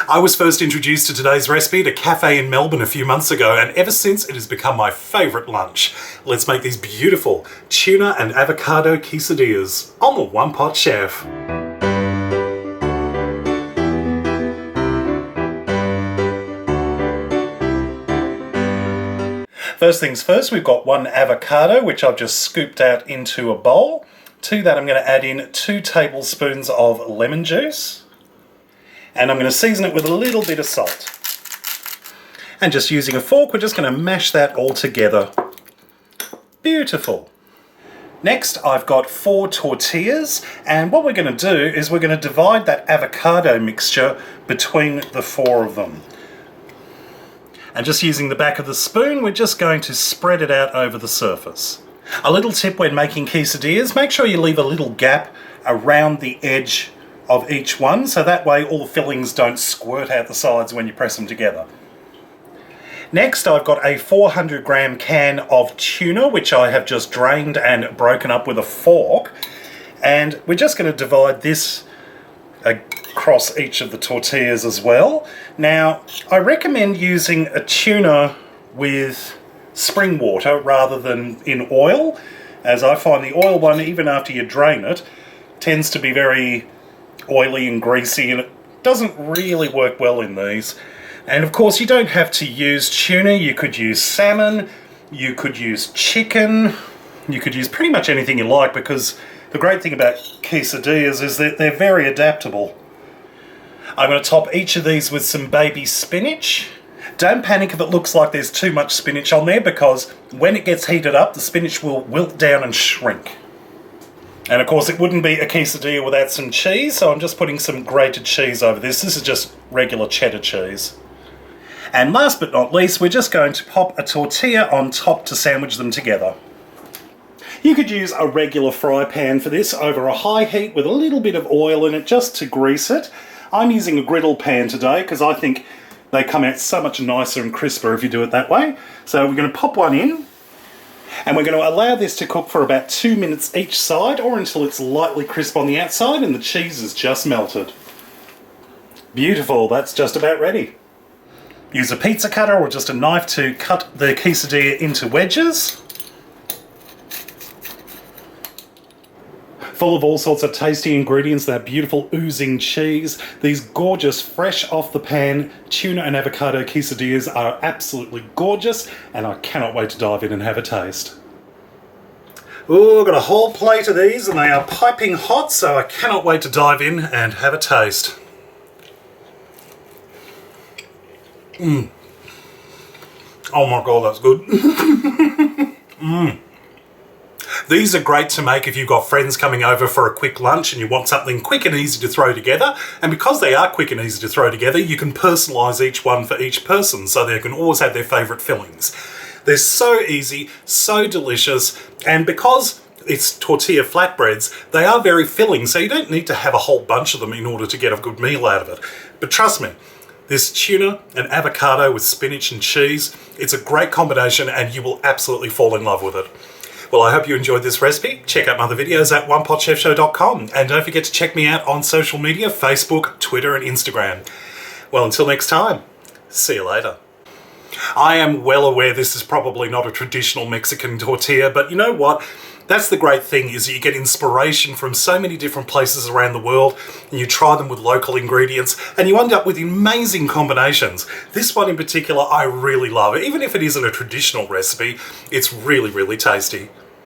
I was first introduced to today's recipe at a cafe in Melbourne a few months ago, and ever since it has become my favourite lunch. Let's make these beautiful tuna and avocado quesadillas on the One Pot Chef. First things first, we've got one avocado, which I've just scooped out into a bowl. To that, I'm going to add in 2 tablespoons of lemon juice. And I'm going to season it with a little bit of salt. And just using a fork, we're just going to mash that all together. Beautiful. Next, I've got 4 tortillas, and what we're going to do is we're going to divide that avocado mixture between the 4 of them. And just using the back of the spoon, we're just going to spread it out over the surface. A little tip when making quesadillas, make sure you leave a little gap around the edge of each one, so that way all the fillings don't squirt out the sides when you press them together. Next, I've got a 400 gram can of tuna, which I have just drained and broken up with a fork. And we're just going to divide this across each of the tortillas as well. Now, I recommend using a tuna with spring water rather than in oil, as I find the oil one, even after you drain it, tends to be very oily and greasy, and it doesn't really work well in these. And of course, you don't have to use tuna. You could use salmon, you could use chicken, you could use pretty much anything you like, because the great thing about quesadillas is that they're very adaptable. I'm going to top each of these with some baby spinach. Don't panic if it looks like there's too much spinach on there, because when it gets heated up, the spinach will wilt down and shrink. And of course, it wouldn't be a quesadilla without some cheese, so I'm just putting some grated cheese over this. This is just regular cheddar cheese. And last but not least, we're just going to pop a tortilla on top to sandwich them together. You could use a regular fry pan for this over a high heat with a little bit of oil in it just to grease it. I'm using a griddle pan today because I think they come out so much nicer and crisper if you do it that way. So we're going to pop one in. And we're going to allow this to cook for about 2 minutes each side, or until it's lightly crisp on the outside and the cheese is just melted. Beautiful, that's just about ready. Use a pizza cutter or just a knife to cut the quesadilla into wedges. Full of all sorts of tasty ingredients, that beautiful oozing cheese. These gorgeous, fresh off the pan tuna and avocado quesadillas are absolutely gorgeous, and I cannot wait to dive in and have a taste. Ooh, I've got a whole plate of these and they are piping hot, so I cannot wait to dive in and have a taste. Oh my god, that's good. These are great to make if you've got friends coming over for a quick lunch and you want something quick and easy to throw together. And because they are quick and easy to throw together, you can personalise each one for each person, so they can always have their favourite fillings. They're so easy, so delicious, and because it's tortilla flatbreads, they are very filling, so you don't need to have a whole bunch of them in order to get a good meal out of it. But trust me, this tuna and avocado with spinach and cheese, it's a great combination and you will absolutely fall in love with it. Well, I hope you enjoyed this recipe. Check out my other videos at OnePotChefShow.com, and don't forget to check me out on social media, Facebook, Twitter and Instagram. Well, until next time, see you later. I am well aware this is probably not a traditional Mexican tortilla, but you know what? That's the great thing, is that you get inspiration from so many different places around the world, and you try them with local ingredients, and you end up with amazing combinations. This one in particular, I really love. Even if it isn't a traditional recipe, it's really, really tasty.